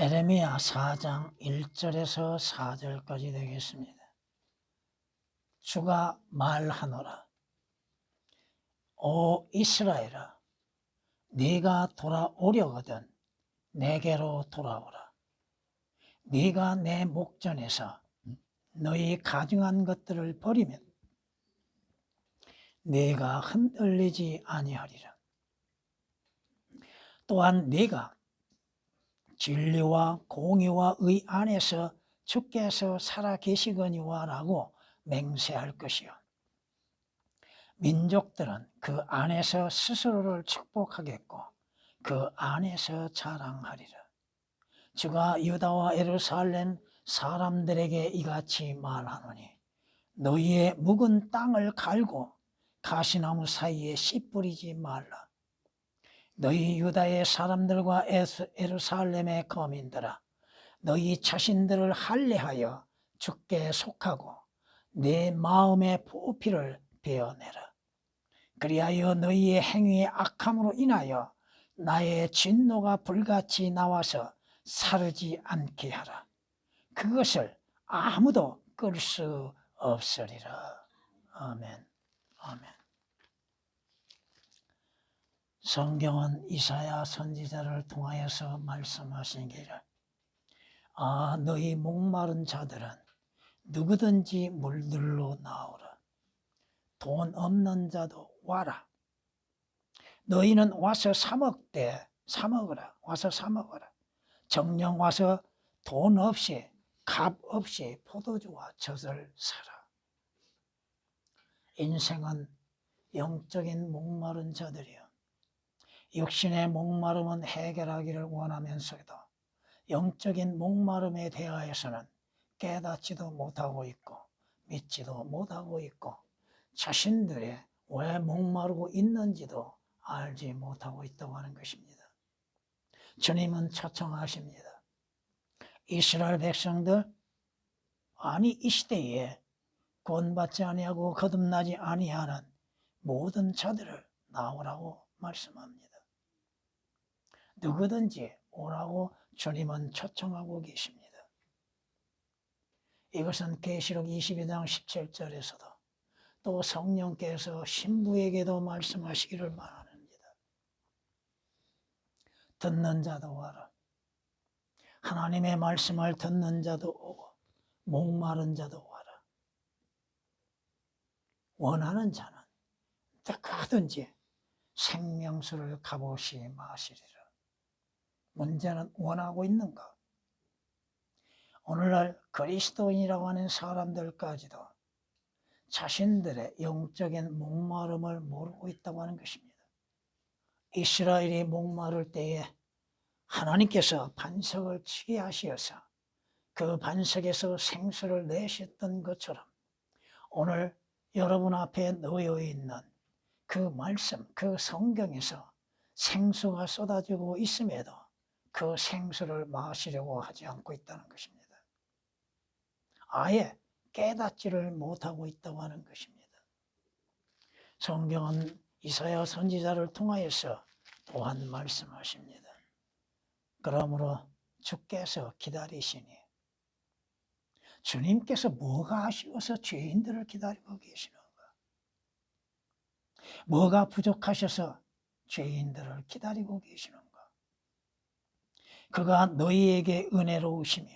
에레미야 4장 1절에서 4절까지 되겠습니다. 주가 말하노라. 오 이스라엘아, 네가 돌아오려거든 내게로 돌아오라. 네가 내 목전에서 너희 가증한 것들을 버리면 네가 흔들리지 아니하리라. 또한 네가 진리와 공의와 의 안에서 주께서 살아계시거니와 라고 맹세할 것이요. 민족들은 그 안에서 스스로를 축복하겠고 그 안에서 자랑하리라. 주가 유다와 예루살렘 사람들에게 이같이 말하노니 너희의 묵은 땅을 갈고 가시나무 사이에 씨 뿌리지 말라. 너희 유다의 사람들과 예루살렘의 거민들아, 너희 자신들을 할례하여 주께 속하고 내 마음의 부피를 베어내라. 그리하여 너희의 행위의 악함으로 인하여 나의 진노가 불같이 나와서 사르지 않게 하라. 그것을 아무도 끌 수 없으리라. 아멘. 아멘. 성경은 이사야 선지자를 통하여서 말씀하신 게를 너희 목마른 자들은 누구든지 물들로 나오라. 돈 없는 자도 와라. 너희는 와서 사 먹으라. 와서 사 먹어라. 정령 와서 돈 없이 값 없이 포도주와 젖을 사라. 인생은 영적인 목마른 자들이요. 육신의 목마름은 해결하기를 원하면서도 영적인 목마름에 대하여서는 깨닫지도 못하고 있고 믿지도 못하고 있고 자신들이 왜 목마르고 있는지도 알지 못하고 있다고 하는 것입니다. 주님은 초청하십니다. 이스라엘 백성들, 아니 이 시대에 구원받지 아니하고 거듭나지 아니하는 모든 자들을 나오라고 말씀합니다. 누구든지 오라고 주님은 초청하고 계십니다. 이것은 계시록 22장 17절에서도 또 성령께서 신부에게도 말씀하시기를 말합니다. 듣는 자도 와라. 하나님의 말씀을 듣는 자도 오고 목마른 자도 와라. 원하는 자는 누구든지 생명수를 값없이 마시리라. 문제는 원하고 있는가? 오늘날 그리스도인이라고 하는 사람들까지도 자신들의 영적인 목마름을 모르고 있다고 하는 것입니다. 이스라엘이 목마를 때에 하나님께서 반석을 치게 하시어서 그 반석에서 생수를 내셨던 것처럼 오늘 여러분 앞에 놓여 있는 그 말씀, 그 성경에서 생수가 쏟아지고 있음에도 그 생수를 마시려고 하지 않고 있다는 것입니다. 아예 깨닫지를 못하고 있다고 하는 것입니다. 성경은 이사야 선지자를 통하여서 또한 말씀하십니다. 그러므로 주께서 기다리시니 주님께서 뭐가 아쉬워서 죄인들을 기다리고 계시는가? 뭐가 부족하셔서 죄인들을 기다리고 계시는가? 그가 너희에게 은혜로우시며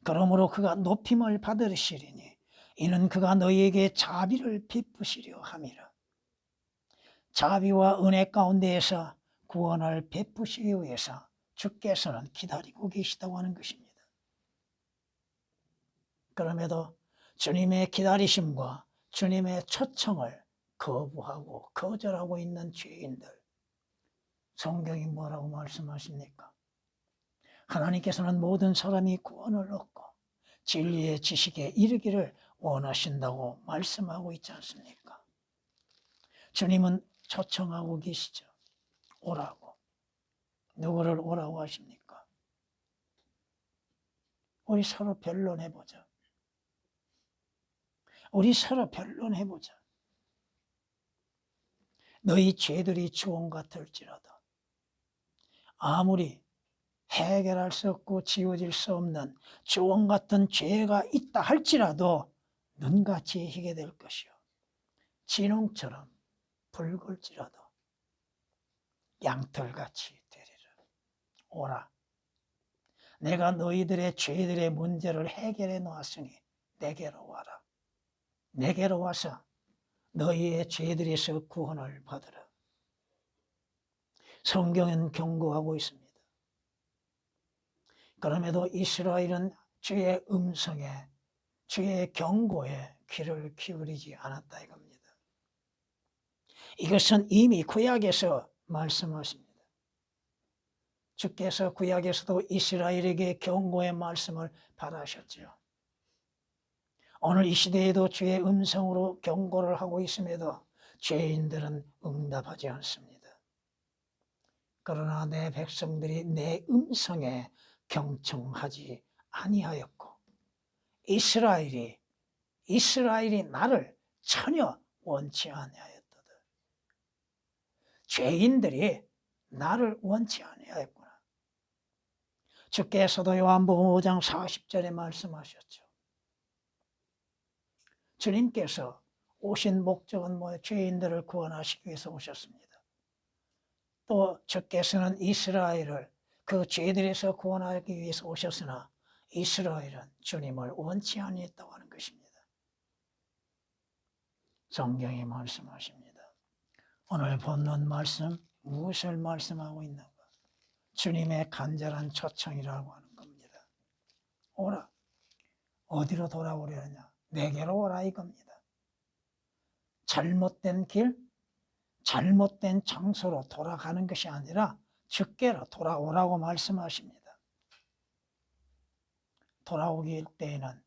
그러므로 그가 높임을 받으시리니 이는 그가 너희에게 자비를 베푸시려 함이라. 자비와 은혜 가운데에서 구원을 베푸시기 위해서 주께서는 기다리고 계시다고 하는 것입니다. 그럼에도 주님의 기다리심과 주님의 초청을 거부하고 거절하고 있는 죄인들, 성경이 뭐라고 말씀하십니까? 하나님께서는 모든 사람이 구원을 얻고 진리의 지식에 이르기를 원하신다고 말씀하고 있지 않습니까? 주님은 초청하고 계시죠. 오라고. 누구를 오라고 하십니까? 우리 서로 변론해보자. 우리 서로 변론해보자. 너희 죄들이 주홍 같을지라도 아무리 해결할 수 없고 지워질 수 없는 주원 같은 죄가 있다 할지라도 눈같이 희게 될 것이요 진홍처럼 붉을지라도 양털같이 되리라. 오라, 내가 너희들의 죄들의 문제를 해결해 놓았으니 내게로 와라. 내게로 와서 너희의 죄들에서 구원을 받으라. 성경은 경고하고 있습니다. 그럼에도 이스라엘은 주의 음성에, 주의 경고에 귀를 기울이지 않았다 이겁니다. 이것은 이미 구약에서 말씀하십니다. 주께서 구약에서도 이스라엘에게 경고의 말씀을 받으셨죠. 오늘 이 시대에도 주의 음성으로 경고를 하고 있음에도 죄인들은 응답하지 않습니다. 그러나 내 백성들이 내 음성에 경청하지 아니하였고 이스라엘이 나를 전혀 원치 아니하였도다. 죄인들이 나를 원치 아니하였구나. 주께서도 요한복음 5장 40절에 말씀하셨죠. 주님께서 오신 목적은 죄인들을 구원하시기 위해서 오셨습니다. 또 주께서는 이스라엘을 그 죄들에서 구원하기 위해서 오셨으나 이스라엘은 주님을 원치 아니했다고 하는 것입니다. 성경이 말씀하십니다. 오늘 본문 말씀 무엇을 말씀하고 있는가? 주님의 간절한 초청이라고 하는 겁니다. 오라. 어디로 돌아오려느냐? 내게로 오라 이겁니다. 잘못된 길, 잘못된 장소로 돌아가는 것이 아니라 주께로 돌아오라고 말씀하십니다. 돌아오길 때에는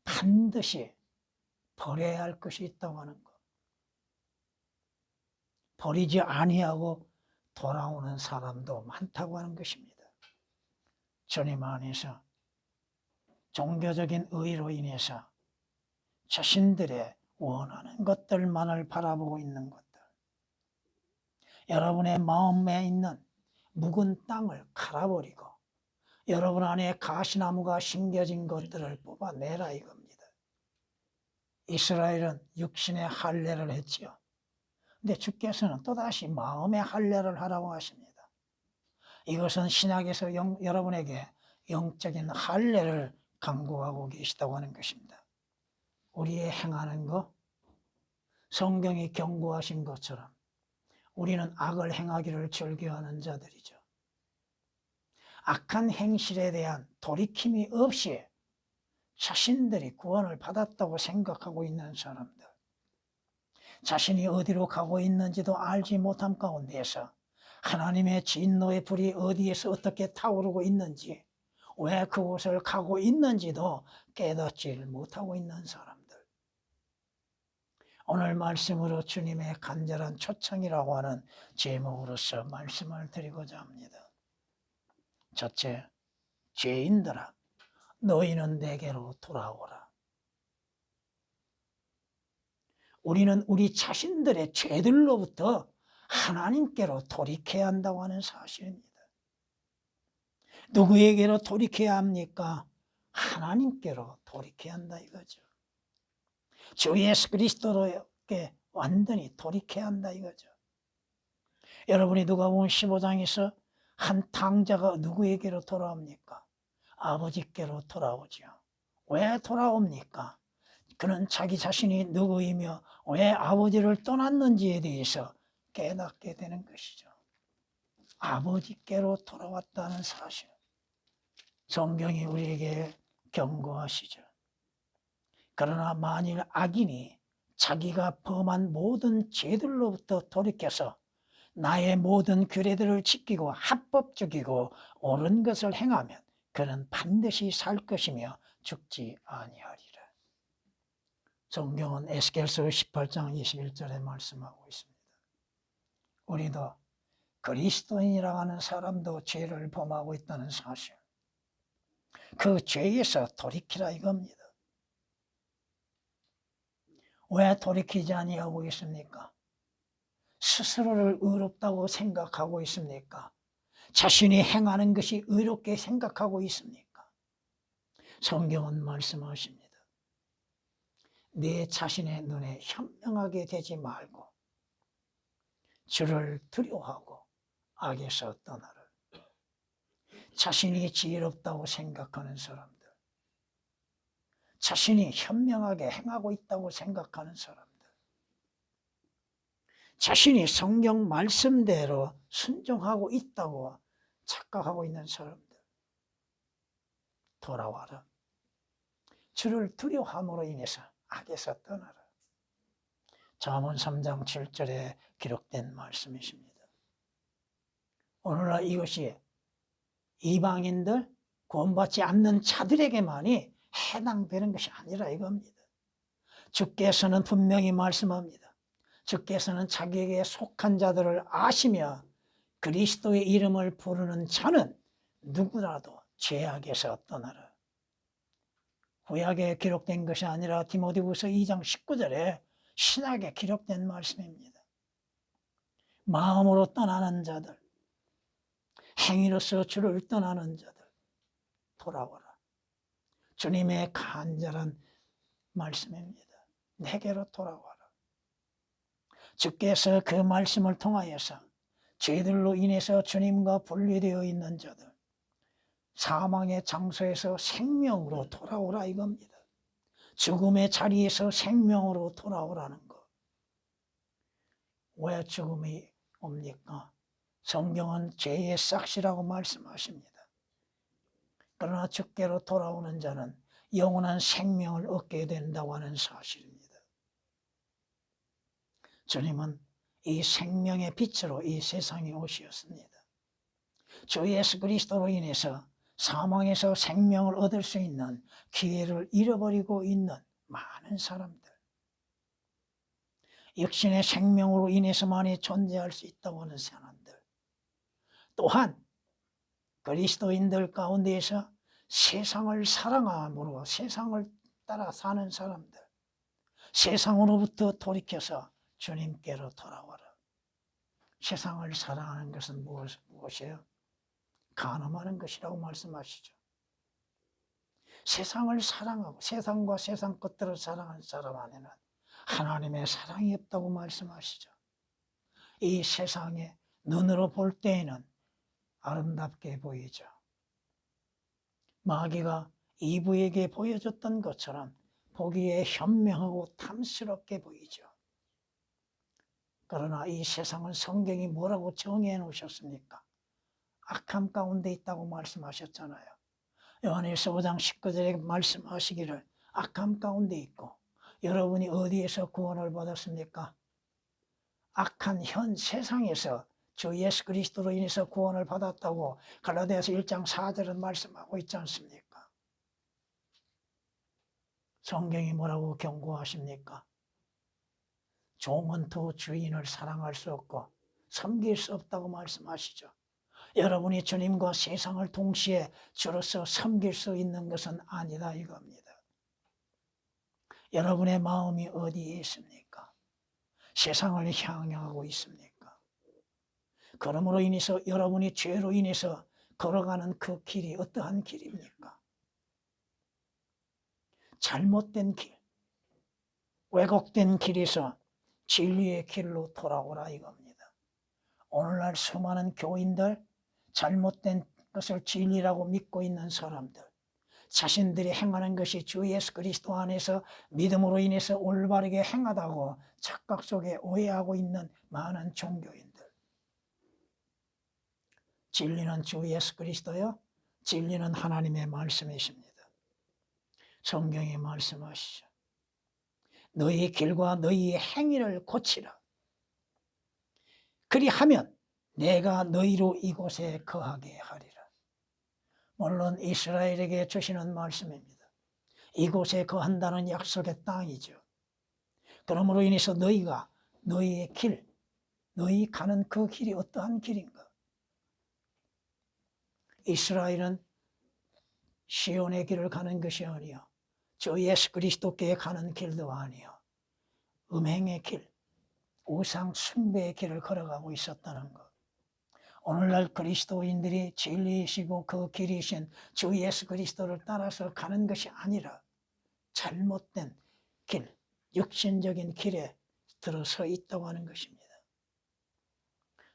반드시 버려야 할 것이 있다고 하는 것. 버리지 아니하고 돌아오는 사람도 많다고 하는 것입니다. 주님 안에서 종교적인 의로 인해서 자신들의 원하는 것들만을 바라보고 있는 것들, 여러분의 마음에 있는 묵은 땅을 갈아버리고 여러분 안에 가시나무가 심겨진 것들을 뽑아내라 이겁니다. 이스라엘은 육신의 할례를 했지요. 근데 주께서는 또다시 마음의 할례를 하라고 하십니다. 이것은 신약에서 여러분에게 영적인 할례를 강구하고 계시다고 하는 것입니다. 우리의 행하는 것, 성경이 경고하신 것처럼 우리는 악을 행하기를 즐겨하는 자들이죠. 악한 행실에 대한 돌이킴이 없이 자신들이 구원을 받았다고 생각하고 있는 사람들, 자신이 어디로 가고 있는지도 알지 못함 가운데에서 하나님의 진노의 불이 어디에서 어떻게 타오르고 있는지, 왜 그곳을 가고 있는지도 깨닫지 못하고 있는 사람들, 오늘 말씀으로 주님의 간절한 초청이라고 하는 제목으로서 말씀을 드리고자 합니다. 첫째, 죄인들아 너희는 내게로 돌아오라. 우리는 우리 자신들의 죄들로부터 하나님께로 돌이켜야 한다고 하는 사실입니다. 누구에게로 돌이켜야 합니까? 하나님께로 돌이켜야 한다 이거죠. 주 예수 그리스도로께 완전히 돌이켜야 한다 이거죠. 여러분이 누가복음 15장에서 한 탕자가 누구에게로 돌아옵니까? 아버지께로 돌아오죠. 왜 돌아옵니까? 그는 자기 자신이 누구이며 왜 아버지를 떠났는지에 대해서 깨닫게 되는 것이죠. 아버지께로 돌아왔다는 사실, 성경이 우리에게 경고하시죠. 그러나 만일 악인이 자기가 범한 모든 죄들로부터 돌이켜서 나의 모든 규례들을 지키고 합법적이고 옳은 것을 행하면 그는 반드시 살 것이며 죽지 아니하리라. 성경은 에스겔서 18장 21절에 말씀하고 있습니다. 우리도 그리스도인이라고 하는 사람도 죄를 범하고 있다는 사실, 그 죄에서 돌이키라 이겁니다. 왜 돌이키지 아니하고 있습니까? 스스로를 의롭다고 생각하고 있습니까? 자신이 행하는 것이 의롭게 생각하고 있습니까? 성경은 말씀하십니다. 내 자신의 눈에 현명하게 되지 말고 주를 두려워하고 악에서 떠나라. 자신이 지혜롭다고 생각하는 사람들, 자신이 현명하게 행하고 있다고 생각하는 사람들, 자신이 성경 말씀대로 순종하고 있다고 착각하고 있는 사람들, 돌아와라. 주를 두려워함으로 인해서 악에서 떠나라. 잠언 3장 7절에 기록된 말씀이십니다. 오늘날 이것이 이방인들, 구원받지 않는 자들에게만이 해당되는 것이 아니라 이겁니다. 주께서는 분명히 말씀합니다. 주께서는 자기에게 속한 자들을 아시며 그리스도의 이름을 부르는 자는 누구라도 죄악에서 떠나라. 구약에 기록된 것이 아니라 디모데후서 2장 19절에 신약에 기록된 말씀입니다. 마음으로 떠나는 자들, 행위로서 주를 떠나는 자들, 돌아오라. 주님의 간절한 말씀입니다. 내게로 돌아와라. 주께서 그 말씀을 통하여서 죄들로 인해서 주님과 분리되어 있는 자들, 사망의 장소에서 생명으로 돌아오라 이겁니다. 죽음의 자리에서 생명으로 돌아오라는 것. 왜 죽음이 옵니까? 성경은 죄의 싹시라고 말씀하십니다. 그러나 주께로 돌아오는 자는 영원한 생명을 얻게 된다고 하는 사실입니다. 주님은 이 생명의 빛으로 이 세상에 오셨습니다. 주 예수 그리스도로 인해서 사망에서 생명을 얻을 수 있는 기회를 잃어버리고 있는 많은 사람들, 육신의 생명으로 인해서만이 존재할 수 있다고 하는 사람들, 또한 그리스도인들 가운데에서 세상을 사랑함으로 세상을 따라 사는 사람들, 세상으로부터 돌이켜서 주님께로 돌아와라. 세상을 사랑하는 것은 무엇이에요? 간음하는 것이라고 말씀하시죠. 세상을 사랑하고 세상과 세상 것들을 사랑하는 사람 안에는 하나님의 사랑이 없다고 말씀하시죠. 이 세상에 눈으로 볼 때에는 아름답게 보이죠. 마귀가 이브에게 보여줬던 것처럼 보기에 현명하고 탐스럽게 보이죠. 그러나 이 세상은 성경이 뭐라고 정해 놓으셨습니까? 악함 가운데 있다고 말씀하셨잖아요. 요한일서 5장 19절에 말씀하시기를 악함 가운데 있고, 여러분이 어디에서 구원을 받았습니까? 악한 현 세상에서 주 예수 그리스도로 인해서 구원을 받았다고 갈라디아서 1장 4절은 말씀하고 있지 않습니까? 성경이 뭐라고 경고하십니까? 종은 두 주인을 사랑할 수 없고 섬길 수 없다고 말씀하시죠. 여러분이 주님과 세상을 동시에 주로서 섬길 수 있는 것은 아니다 이겁니다. 여러분의 마음이 어디에 있습니까? 세상을 향하고 있습니까? 그러므로 인해서 여러분이 죄로 인해서 걸어가는 그 길이 어떠한 길입니까? 잘못된 길, 왜곡된 길에서 진리의 길로 돌아오라 이겁니다. 오늘날 수많은 교인들, 잘못된 것을 진리라고 믿고 있는 사람들, 자신들이 행하는 것이 주 예수 그리스도 안에서 믿음으로 인해서 올바르게 행하다고 착각 속에 오해하고 있는 많은 종교인들. 진리는 주 예수 그리스도요, 진리는 하나님의 말씀이십니다. 성경이 말씀하시죠. 너희 길과 너희의 행위를 고치라. 그리하면 내가 너희로 이곳에 거하게 하리라. 물론 이스라엘에게 주시는 말씀입니다. 이곳에 거한다는 약속의 땅이죠. 그러므로 인해서 너희가 너희의 길, 너희 가는 그 길이 어떠한 길인가? 이스라엘은 시온의 길을 가는 것이 아니요, 주 예수 그리스도께 가는 길도 아니요, 음행의 길, 우상 숭배의 길을 걸어가고 있었다는 것. 오늘날 그리스도인들이 진리이시고 그 길이신 주 예수 그리스도를 따라서 가는 것이 아니라 잘못된 길, 육신적인 길에 들어서 있다고 하는 것입니다.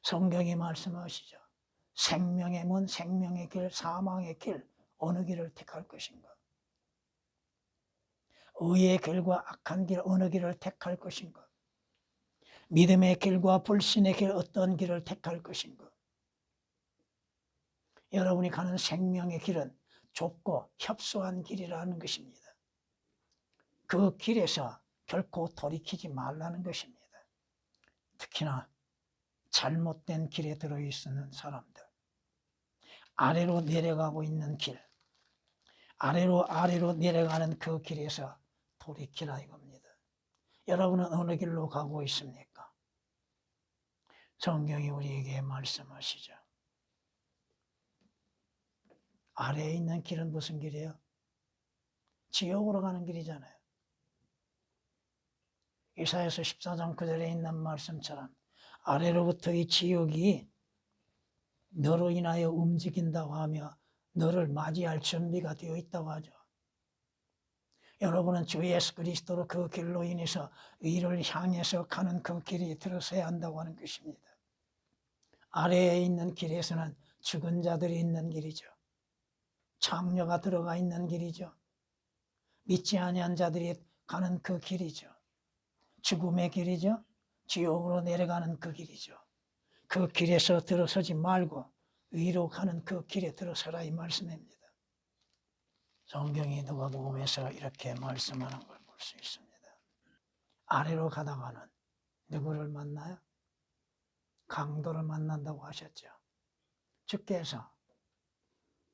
성경이 말씀하시죠. 생명의 문, 생명의 길, 사망의 길, 어느 길을 택할 것인가? 의의 길과 악한 길, 어느 길을 택할 것인가? 믿음의 길과 불신의 길, 어떤 길을 택할 것인가? 여러분이 가는 생명의 길은 좁고 협소한 길이라는 것입니다. 그 길에서 결코 돌이키지 말라는 것입니다. 특히나 잘못된 길에 들어있는 사람들, 아래로 내려가고 있는 길, 아래로 내려가는 그 길에서 돌이키라 이겁니다. 여러분은 어느 길로 가고 있습니까? 성경이 우리에게 말씀하시죠. 아래에 있는 길은 무슨 길이에요? 지옥으로 가는 길이잖아요. 이사야서 14장 9절에 있는 말씀처럼 아래로부터 이 지옥이 너로 인하여 움직인다고 하며 너를 맞이할 준비가 되어 있다고 하죠. 여러분은 주 예수 그리스도로 그 길로 인해서 위를 향해서 가는 그 길에 들어서야 한다고 하는 것입니다. 아래에 있는 길에서는 죽은 자들이 있는 길이죠. 창녀가 들어가 있는 길이죠. 믿지 아니한 자들이 가는 그 길이죠. 죽음의 길이죠. 지옥으로 내려가는 그 길이죠. 그 길에서 들어서지 말고 위로 가는 그 길에 들어서라 이 말씀입니다. 성경이 누가복음에서 이렇게 말씀하는 걸 볼 수 있습니다. 아래로 가다가는 누구를 만나요? 강도를 만난다고 하셨죠. 주께서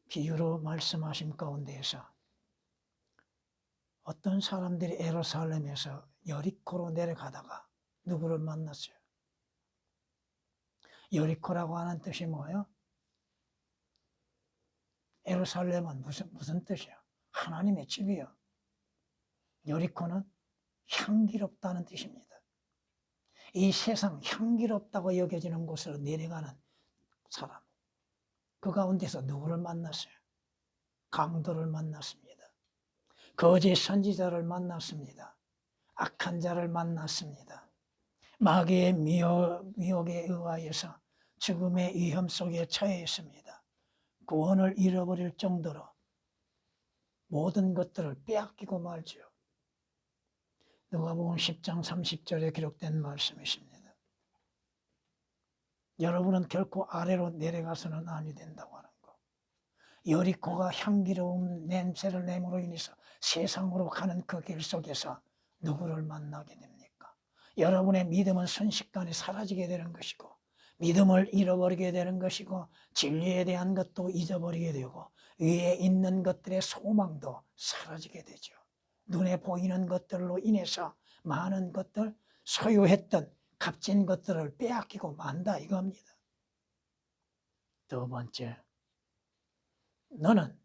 비유로 말씀하신 가운데에서 어떤 사람들이 예루살렘에서 여리코로 내려가다가 누구를 만났어요? 여리코라고 하는 뜻이 뭐예요? 예루살렘은 무슨 뜻이에요? 하나님의 집이요. 여리코는 향기롭다는 뜻입니다. 이 세상 향기롭다고 여겨지는 곳으로 내려가는 사람, 그 가운데서 누구를 만났어요? 강도를 만났습니다. 거짓 선지자를 만났습니다. 악한 자를 만났습니다. 마귀의 미혹에 의하여서 죽음의 위험 속에 처해 있습니다. 구원을 잃어버릴 정도로 모든 것들을 빼앗기고 말죠. 누가복음 10장 30절에 기록된 말씀이십니다. 여러분은 결코 아래로 내려가서는 아니 된다고 하는 거. 여리코가 향기로운 냄새를 내므로 인해서 세상으로 가는 그 길 속에서 누구를 만나게 됩니까? 여러분의 믿음은 순식간에 사라지게 되는 것이고, 믿음을 잃어버리게 되는 것이고, 진리에 대한 것도 잊어버리게 되고, 위에 있는 것들의 소망도 사라지게 되죠. 눈에 보이는 것들로 인해서 많은 것들, 소유했던 값진 것들을 빼앗기고 만다 이겁니다. 두 번째, 너는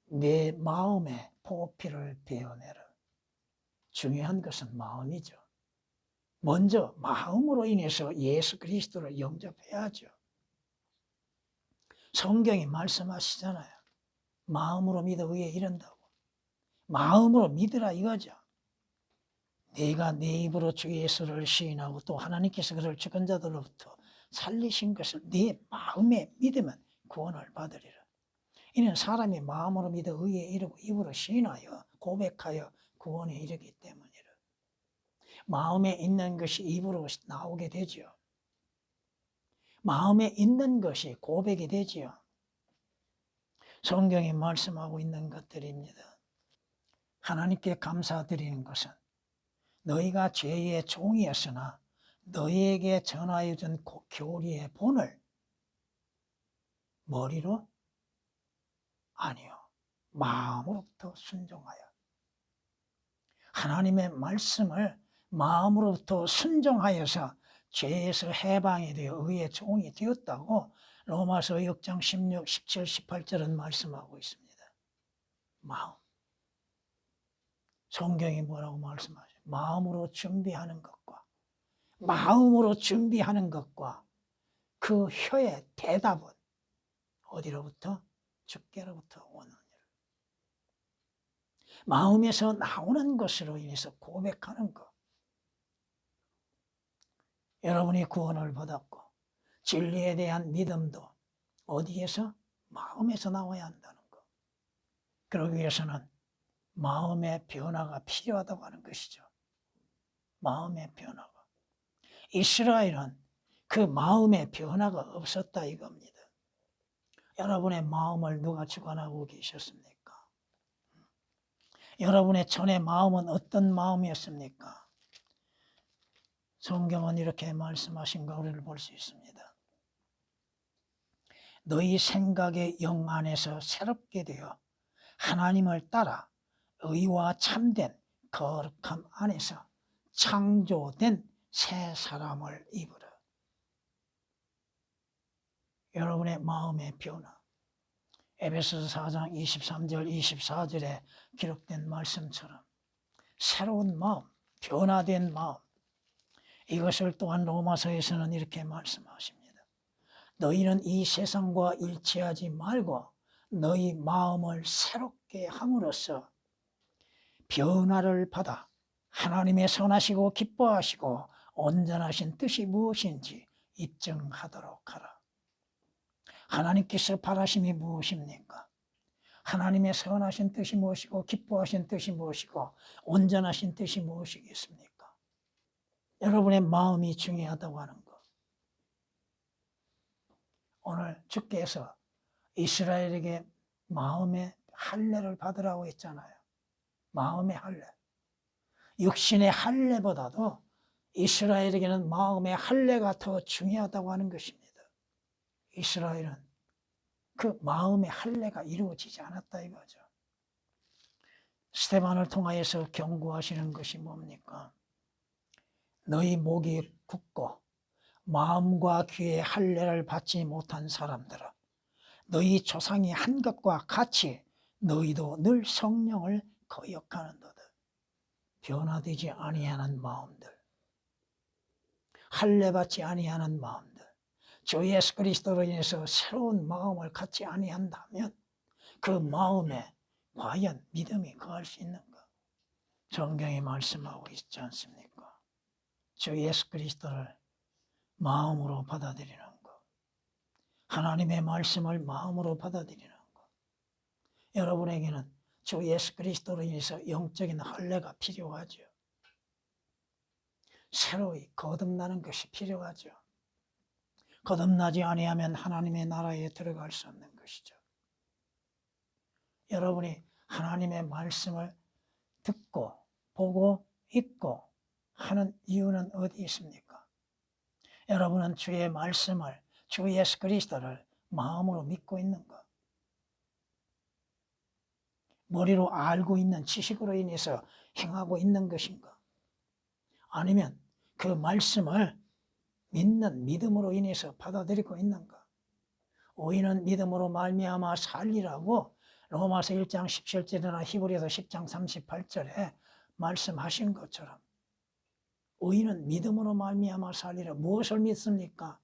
내 마음의 포피를 베어내라. 중요한 것은 마음이죠. 먼저 마음으로 인해서 예수 그리스도를 영접해야죠. 성경이 말씀하시잖아요. 마음으로 믿어 의에 이른다고. 마음으로 믿으라 이거죠. 내가 내 입으로 주 예수를 시인하고 또 하나님께서 그를 죽은 자들로부터 살리신 것을 네 마음에 믿으면 구원을 받으리라. 이는 사람이 마음으로 믿어 의에 이르고 입으로 시인하여 고백하여 구원에 이르기 때문이라. 마음에 있는 것이 입으로 나오게 되죠. 마음에 있는 것이 고백이 되지요. 성경이 말씀하고 있는 것들입니다. 하나님께 감사드리는 것은 너희가 죄의 종이었으나 너희에게 전하여 준 교리의 본을 머리로? 아니요. 마음으로부터 순종하여. 하나님의 말씀을 마음으로부터 순종하여서 죄에서 해방이 되어 의의 종이 되었다고 로마서 6장 16, 17, 18절은 말씀하고 있습니다. 마음. 성경이 뭐라고 말씀하죠? 마음으로 준비하는 것과 그 혀의 대답은 어디로부터? 주께로부터 오느니라. 마음에서 나오는 것으로 인해서 고백하는 것. 여러분이 구원을 받았고 진리에 대한 믿음도 어디에서? 마음에서 나와야 한다는 것. 그러기 위해서는 마음의 변화가 필요하다고 하는 것이죠. 마음의 변화가. 이스라엘은 그 마음의 변화가 없었다 이겁니다. 여러분의 마음을 누가 주관하고 계셨습니까? 여러분의 전의 마음은 어떤 마음이었습니까? 성경은 이렇게 말씀하신 것을 볼 수 있습니다. 너희 생각의 영 안에서 새롭게 되어 하나님을 따라 의와 참된 거룩함 안에서 창조된 새 사람을 입으라. 여러분의 마음의 변화. 에베소서 4장 23절 24절에 기록된 말씀처럼 새로운 마음, 변화된 마음, 이것을 또한 로마서에서는 이렇게 말씀하십니다. 너희는 이 세상과 일치하지 말고 너희 마음을 새롭게 함으로써 변화를 받아 하나님의 선하시고 기뻐하시고 온전하신 뜻이 무엇인지 입증하도록 하라. 하나님께서 바라심이 무엇입니까? 하나님의 선하신 뜻이 무엇이고 기뻐하신 뜻이 무엇이고 온전하신 뜻이 무엇이겠습니까? 여러분의 마음이 중요하다고 하는 것. 오늘 주께서 이스라엘에게 마음의 할례를 받으라고 했잖아요. 마음의 할례. 육신의 할례보다도 이스라엘에게는 마음의 할례가 더 중요하다고 하는 것입니다. 이스라엘은 그 마음의 할례가 이루어지지 않았다 이거죠. 스데반을 통하여서 경고하시는 것이 뭡니까? 너희 목이 굳고 마음과 귀의 할례를 받지 못한 사람들아, 너희 조상이 한 것과 같이 너희도 늘 성령을 거역하는도다. 변화되지 아니하는 마음들, 할례 받지 아니하는 마음들, 주 예수 그리스도로 인해서 새로운 마음을 갖지 아니한다면 그 마음에 과연 믿음이 거할 수 있는가? 성경이 말씀하고 있지 않습니까? 주 예수 그리스도를 마음으로 받아들이는 것, 하나님의 말씀을 마음으로 받아들이는 것. 여러분에게는 주 예수 그리스도로 인해서 영적인 할례가 필요하죠. 새로이 거듭나는 것이 필요하죠. 거듭나지 아니하면 하나님의 나라에 들어갈 수 없는 것이죠. 여러분이 하나님의 말씀을 듣고 보고 읽고 하는 이유는 어디 있습니까? 여러분은 주의 말씀을, 주 예수 그리스도를 마음으로 믿고 있는가? 머리로 알고 있는 지식으로 인해서 행하고 있는 것인가? 아니면 그 말씀을 믿는 믿음으로 인해서 받아들이고 있는가? 의인은 믿음으로 말미암아 살리라고 로마서 1장 17절이나 히브리서 10장 38절에 말씀하신 것처럼 의인은 믿음으로 말미암아 살리라. 무엇을 믿습니까?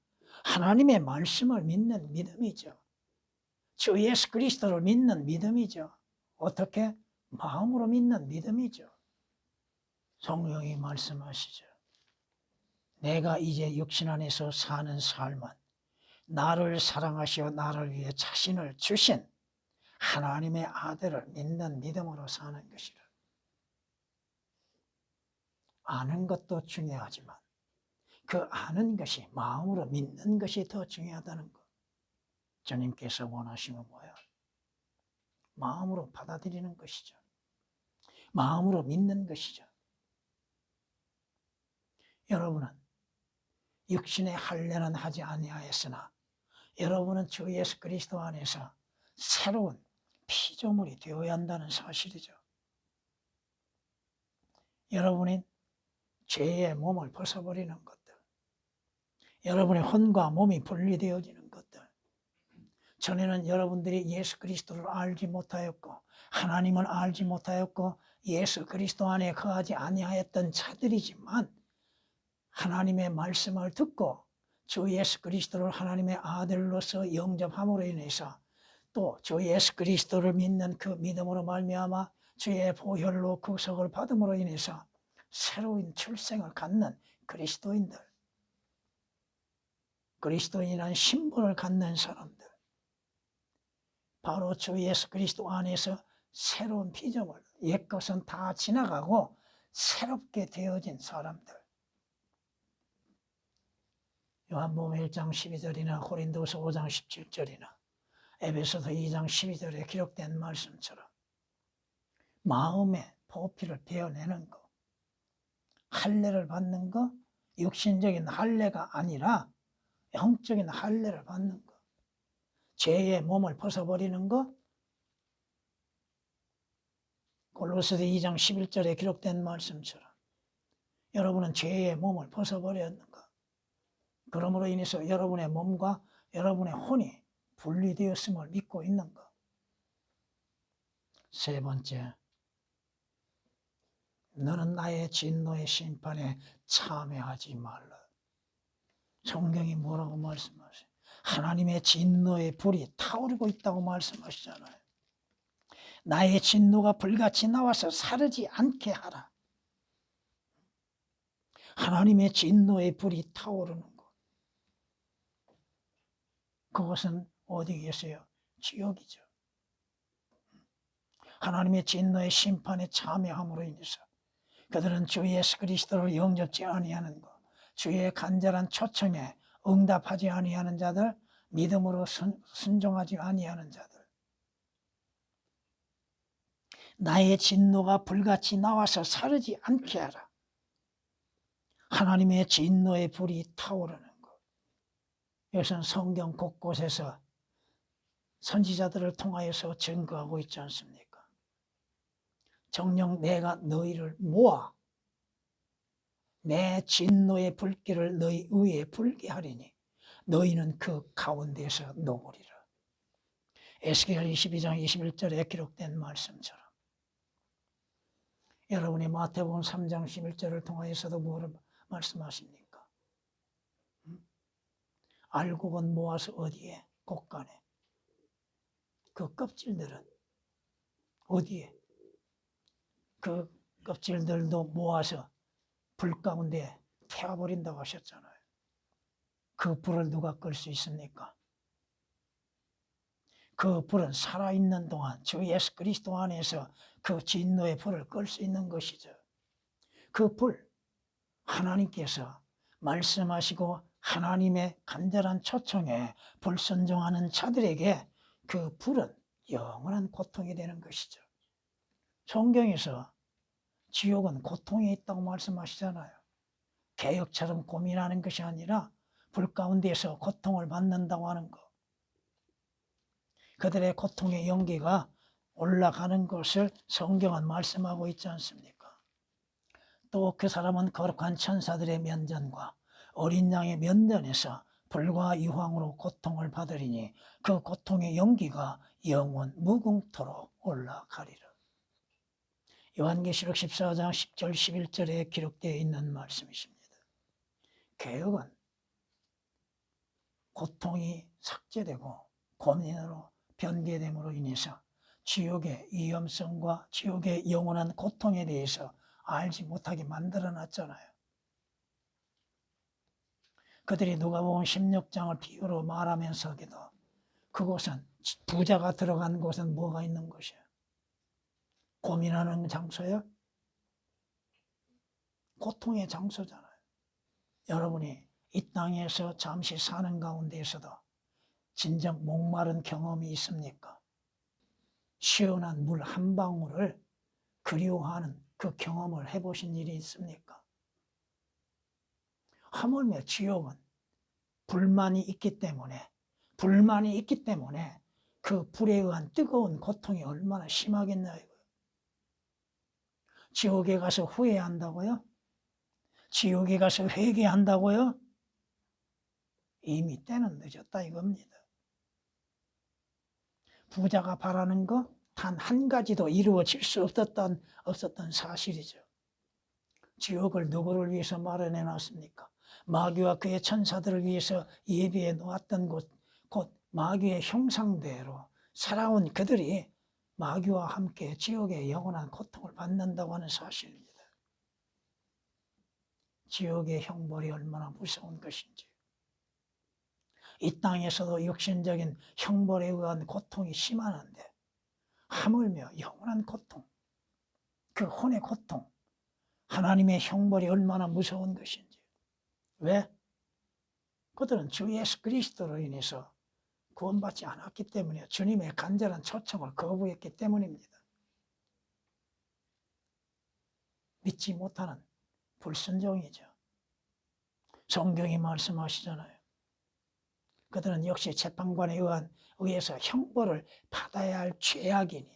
하나님의 말씀을 믿는 믿음이죠. 주 예수 그리스도를 믿는 믿음이죠. 어떻게? 마음으로 믿는 믿음이죠. 성령이 말씀하시죠. 내가 이제 육신 안에서 사는 삶은 나를 사랑하시어 나를 위해 자신을 주신 하나님의 아들을 믿는 믿음으로 사는 것이라. 아는 것도 중요하지만 그 아는 것이 마음으로 믿는 것이 더 중요하다는 것. 주님께서 원하시는 뭐야? 마음으로 받아들이는 것이죠. 마음으로 믿는 것이죠. 여러분은 육신의 할례는 하지 아니하였으나 여러분은 주 예수 그리스도 안에서 새로운 피조물이 되어야 한다는 사실이죠. 여러분이 죄의 몸을 벗어버리는 것들, 여러분의 혼과 몸이 분리되어지는 것들, 전에는 여러분들이 예수 그리스도를 알지 못하였고 하나님을 알지 못하였고 예수 그리스도 안에 거하지 아니하였던 자들이지만 하나님의 말씀을 듣고 주 예수 그리스도를 하나님의 아들로서 영접함으로 인해서 또 주 예수 그리스도를 믿는 그 믿음으로 말미암아 주의 보혈로 구속을 받음으로 인해서 새로운 출생을 갖는 그리스도인들, 그리스도인이라는 신분을 갖는 사람들, 바로 주 예수 그리스도 안에서 새로운 피조물, 옛것은 다 지나가고 새롭게 되어진 사람들. 요한복음 1장 12절이나 고린도서 5장 17절이나 에베소서 2장 12절에 기록된 말씀처럼 마음의 포피를 베어내는 것, 할례를 받는 것, 육신적인 할례가 아니라 영적인 할례를 받는 것, 죄의 몸을 벗어버리는 것, 골로새서 2장 11절에 기록된 말씀처럼 여러분은 죄의 몸을 벗어버리는 것, 그러므로 인해서 여러분의 몸과 여러분의 혼이 분리되었음을 믿고 있는 것. 세 번째, 너는 나의 진노의 심판에 참여하지 말라. 성경이 뭐라고 말씀하세요? 하나님의 진노의 불이 타오르고 있다고 말씀하시잖아요. 나의 진노가 불같이 나와서 사르지 않게 하라. 하나님의 진노의 불이 타오르는 것. 그것은 어디겠어요? 지옥이죠. 하나님의 진노의 심판에 참여함으로 인해서 그들은 주 예수 그리스도를 영접지 아니하는 것, 주의 간절한 초청에 응답하지 아니하는 자들, 믿음으로 순종하지 아니하는 자들, 나의 진노가 불같이 나와서 사르지 않게 하라. 하나님의 진노의 불이 타오르는 것. 이것은 성경 곳곳에서 선지자들을 통하여서 증거하고 있지 않습니까? 정녕 내가 너희를 모아 내 진노의 불길을 너희 위에 불게 하리니 너희는 그 가운데서 녹으리라. 에스겔 22장 21절에 기록된 말씀처럼 여러분이 마태복음 3장 11절을 통하여서도 뭐를 말씀하십니까? 알곡은 모아서 어디에? 곳간에. 그 껍질들은 어디에? 그 껍질들도 모아서 불 가운데 태워버린다고 하셨잖아요. 그 불을 누가 끌 수 있습니까? 그 불은 살아있는 동안 주 예수 그리스도 안에서 그 진노의 불을 끌 수 있는 것이죠. 그 불, 하나님께서 말씀하시고 하나님의 간절한 초청에 불순종하는 자들에게 그 불은 영원한 고통이 되는 것이죠. 성경에서 지옥은 고통이 있다고 말씀하시잖아요. 개역처럼 고민하는 것이 아니라 불 가운데서 고통을 받는다고 하는 것. 그들의 고통의 연기가 올라가는 것을 성경은 말씀하고 있지 않습니까? 또 그 사람은 거룩한 천사들의 면전과 어린 양의 면전에서 불과 유황으로 고통을 받으리니 그 고통의 연기가 영원 무궁토록 올라가리라. 요한계시록 14장 10절 11절에 기록되어 있는 말씀이십니다. 개역은 고통이 삭제되고 고민으로 변개됨으로 인해서 지옥의 위험성과 지옥의 영원한 고통에 대해서 알지 못하게 만들어놨잖아요. 그들이 누가복음 16장을 비유로 말하면서도 그곳은 부자가 들어간 곳은 뭐가 있는 것이에요? 고민하는 장소예요? 고통의 장소잖아요. 여러분이 이 땅에서 잠시 사는 가운데에서도 진정 목마른 경험이 있습니까? 시원한 물 한 방울을 그리워하는 그 경험을 해보신 일이 있습니까? 하물며 지옥은 불만이 있기 때문에 그 불에 의한 뜨거운 고통이 얼마나 심하겠나요? 지옥에 가서 후회한다고요? 지옥에 가서 회개한다고요? 이미 때는 늦었다 이겁니다. 부자가 바라는 거 단 한 가지도 이루어질 수 없었던 사실이죠. 지옥을 누구를 위해서 마련해 놨습니까? 마귀와 그의 천사들을 위해서 예비해 놓았던 곳, 곧 마귀의 형상대로 살아온 그들이 마귀와 함께 지옥의 영원한 고통을 받는다고 하는 사실입니다. 지옥의 형벌이 얼마나 무서운 것인지, 이 땅에서도 육신적인 형벌에 의한 고통이 심하는데 하물며 영원한 고통, 그 혼의 고통, 하나님의 형벌이 얼마나 무서운 것인지. 왜? 그들은 주 예수 그리스도로 인해서 구원받지 않았기 때문이에요. 주님의 간절한 초청을 거부했기 때문입니다. 믿지 못하는 불순종이죠. 성경이 말씀하시잖아요. 그들은 역시 재판관에 의해서 형벌을 받아야 할 죄악이니,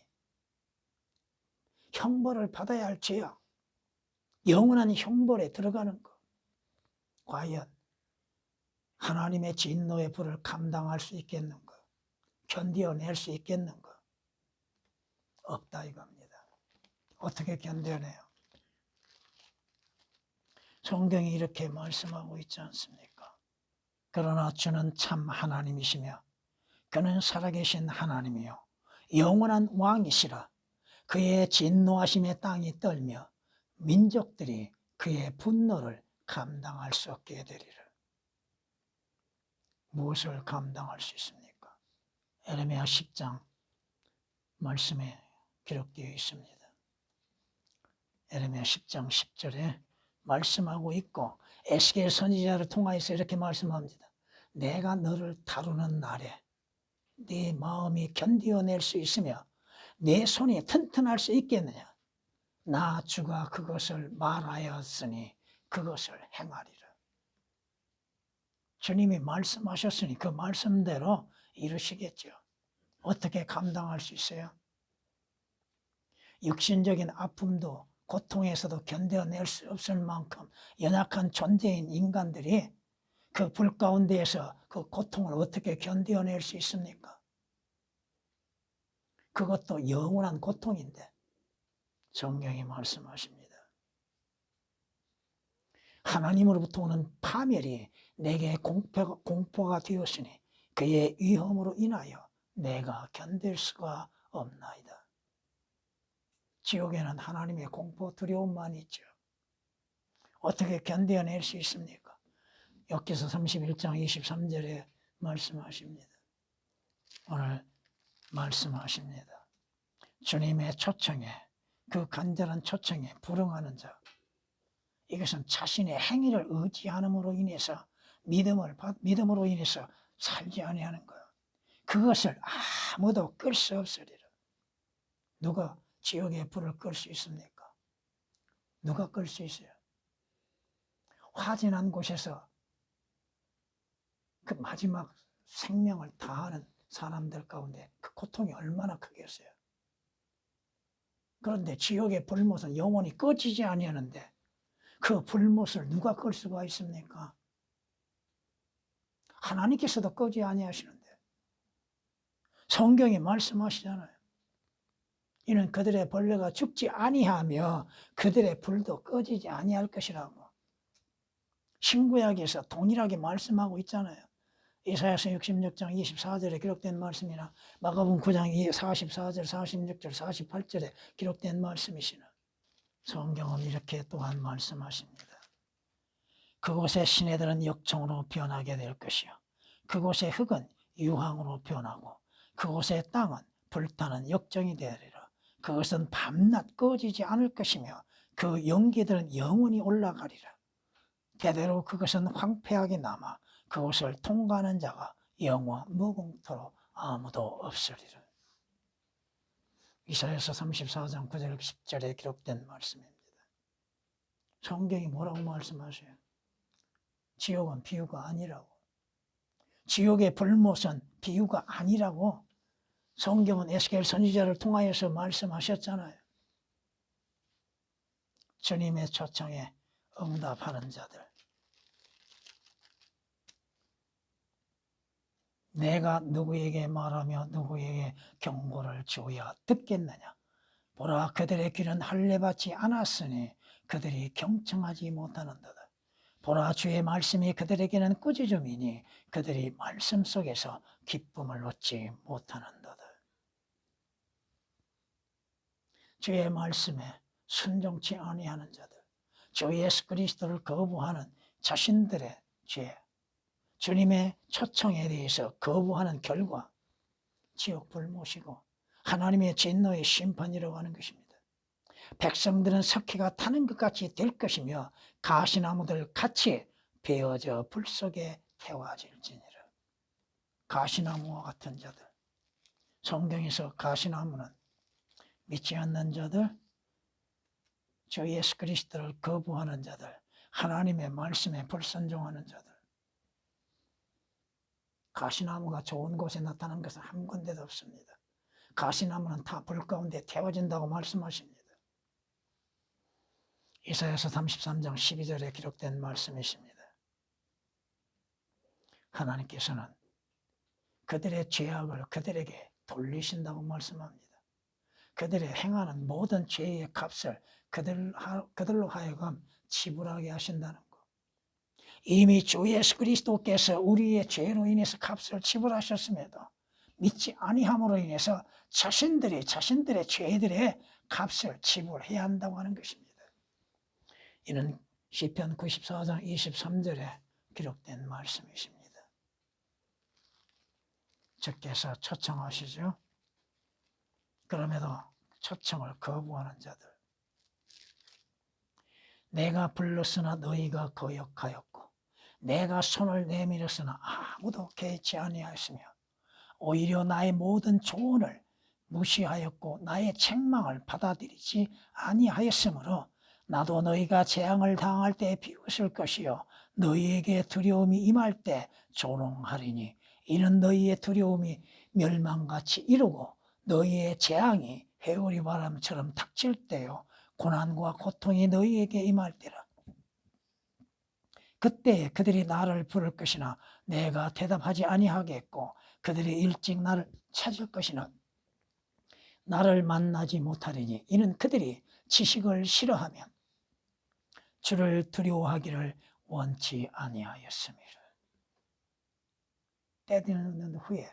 형벌을 받아야 할 죄악, 영원한 형벌에 들어가는 것, 과연 하나님의 진노의 불을 감당할 수 있겠는가? 견뎌낼 수 있겠는가? 없다 이겁니다. 어떻게 견뎌내요? 성경이 이렇게 말씀하고 있지 않습니까? 그러나 주는 참 하나님이시며 그는 살아계신 하나님이요 영원한 왕이시라. 그의 진노하심에 땅이 떨며 민족들이 그의 분노를 감당할 수 없게 되리라. 무엇을 감당할 수 있습니까? 에레미야 10장 말씀에 기록되어 있습니다. 에레미야 10장 10절에 말씀하고 있고, 에스겔 선지자를 통하여서 이렇게 말씀합니다. 내가 너를 다루는 날에 네 마음이 견디어낼 수 있으며 내 손이 튼튼할 수 있겠느냐? 나 주가 그것을 말하였으니 그것을 행하리라. 주님이 말씀하셨으니 그 말씀대로 이루시겠죠. 어떻게 감당할 수 있어요? 육신적인 아픔도 고통에서도 견뎌낼 수 없을 만큼 연약한 존재인 인간들이 그 불 가운데에서 그 고통을 어떻게 견뎌낼 수 있습니까? 그것도 영원한 고통인데 성경이 말씀하십니다. 하나님으로부터 오는 파멸이 내게 공포가 되었으니 그의 위험으로 인하여 내가 견딜 수가 없나이다. 지옥에는 하나님의 공포, 두려움만 있죠. 어떻게 견뎌낼 수 있습니까? 욥기서 31장 23절에 말씀하십니다. 오늘 말씀하십니다. 주님의 초청에, 그 간절한 초청에 불응하는 자, 이것은 자신의 행위를 의지함으로 인해서 믿음으로 인해서 살지 아니하는 거예요. 그것을 아무도 끌 수 없으리라. 누가 지옥의 불을 끌 수 있습니까? 누가 끌 수 있어요? 화진한 곳에서 그 마지막 생명을 다하는 사람들 가운데 그 고통이 얼마나 크겠어요. 그런데 지옥의 불못은 영원히 꺼지지 아니하는데 그 불못을 누가 끌 수가 있습니까? 하나님께서도 끄지 아니하시는데 성경이 말씀하시잖아요. 이는 그들의 벌레가 죽지 아니하며 그들의 불도 꺼지지 아니할 것이라고 신구약에서 동일하게 말씀하고 있잖아요. 이사야서 66장 24절에 기록된 말씀이나 마가복음 9장 44절, 46절, 48절에 기록된 말씀이시나 성경은 이렇게 또한 말씀하십니다. 그곳의 시내들은 역청으로 변하게 될 것이요 그곳의 흙은 유황으로 변하고 그곳의 땅은 불타는 역정이 되리라. 그것은 밤낮 꺼지지 않을 것이며 그 연기들은 영원히 올라가리라. 대대로 그것은 황폐하게 남아 그곳을 통과하는 자가 영원 무궁토록 아무도 없으리라. 이사야서 34장 9절 10절에 기록된 말씀입니다. 성경이 뭐라고 말씀하세요? 지옥은 비유가 아니라고. 지옥의 불못은 비유가 아니라고 성경은 에스겔 선지자를 통하여서 말씀하셨잖아요. 주님의 초청에 응답하는 자들, 내가 누구에게 말하며 누구에게 경고를 주어야 듣겠느냐? 보라, 그들의 귀는 할례받지 않았으니 그들이 경청하지 못하는도다. 보라 주의 말씀이 그들에게는 꾸짖음이니 그들이 말씀 속에서 기쁨을 얻지 못하는도다. 주의 말씀에 순종치 아니하는 자들, 주 예수 그리스도를 거부하는 자신들의 죄, 주님의 초청에 대해서 거부하는 결과 지옥 불 모시고 하나님의 진노의 심판이라고 하는 것입니다. 백성들은 석회가 타는 것 같이 될 것이며 가시나무들 같이 베어져 불 속에 태워질지니라. 가시나무와 같은 자들, 성경에서 가시나무는 믿지 않는 자들, 주 예수 그리스도를 거부하는 자들, 하나님의 말씀에 불순종하는 자들. 가시나무가 좋은 곳에 나타난 것은 한 군데도 없습니다. 가시나무는 다 불 가운데 태워진다고 말씀하십니다. 이사야서 33장 12절에 기록된 말씀이십니다. 하나님께서는 그들의 죄악을 그들에게 돌리신다고 말씀합니다. 그들의 행하는 모든 죄의 값을 그들로 하여금 지불하게 하신다는 것. 이미 주 예수 그리스도께서 우리의 죄로 인해서 값을 지불하셨음에도 믿지 아니함으로 인해서 자신들의 죄들의 값을 지불해야 한다고 하는 것입니다. 이는 시편 94장 23절에 기록된 말씀이십니다. 주께서 초청하시죠. 그럼에도 초청을 거부하는 자들. 내가 불렀으나 너희가 거역하였고 내가 손을 내밀었으나 아무도 개의치 아니하였으며 오히려 나의 모든 조언을 무시하였고 나의 책망을 받아들이지 아니하였으므로 나도 너희가 재앙을 당할 때 비웃을 것이요 너희에게 두려움이 임할 때 조롱하리니 이는 너희의 두려움이 멸망같이 이루고 너희의 재앙이 회오리 바람처럼 닥칠 때요 고난과 고통이 너희에게 임할 때라. 그때 그들이 나를 부를 것이나 내가 대답하지 아니하겠고 그들이 일찍 나를 찾을 것이나 나를 만나지 못하리니 이는 그들이 지식을 싫어하면 주를 두려워하기를 원치 아니하였습니다. 때되는 후에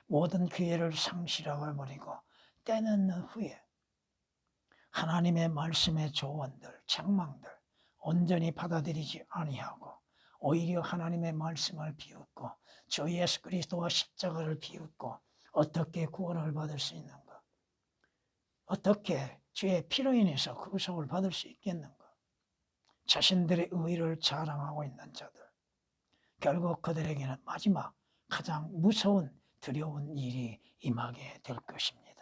모든 기회를 상실하고 버리고 때는 후에 하나님의 말씀의 조언들, 책망들 온전히 받아들이지 아니하고 오히려 하나님의 말씀을 비웃고 주 예수 그리스도와 십자가를 비웃고 어떻게 구원을 받을 수 있는가? 어떻게 주의 피로 인해서 구속을 받을 수 있겠는가? 자신들의 의를 자랑하고 있는 자들, 결국 그들에게는 마지막 가장 무서운 두려운 일이 임하게 될 것입니다.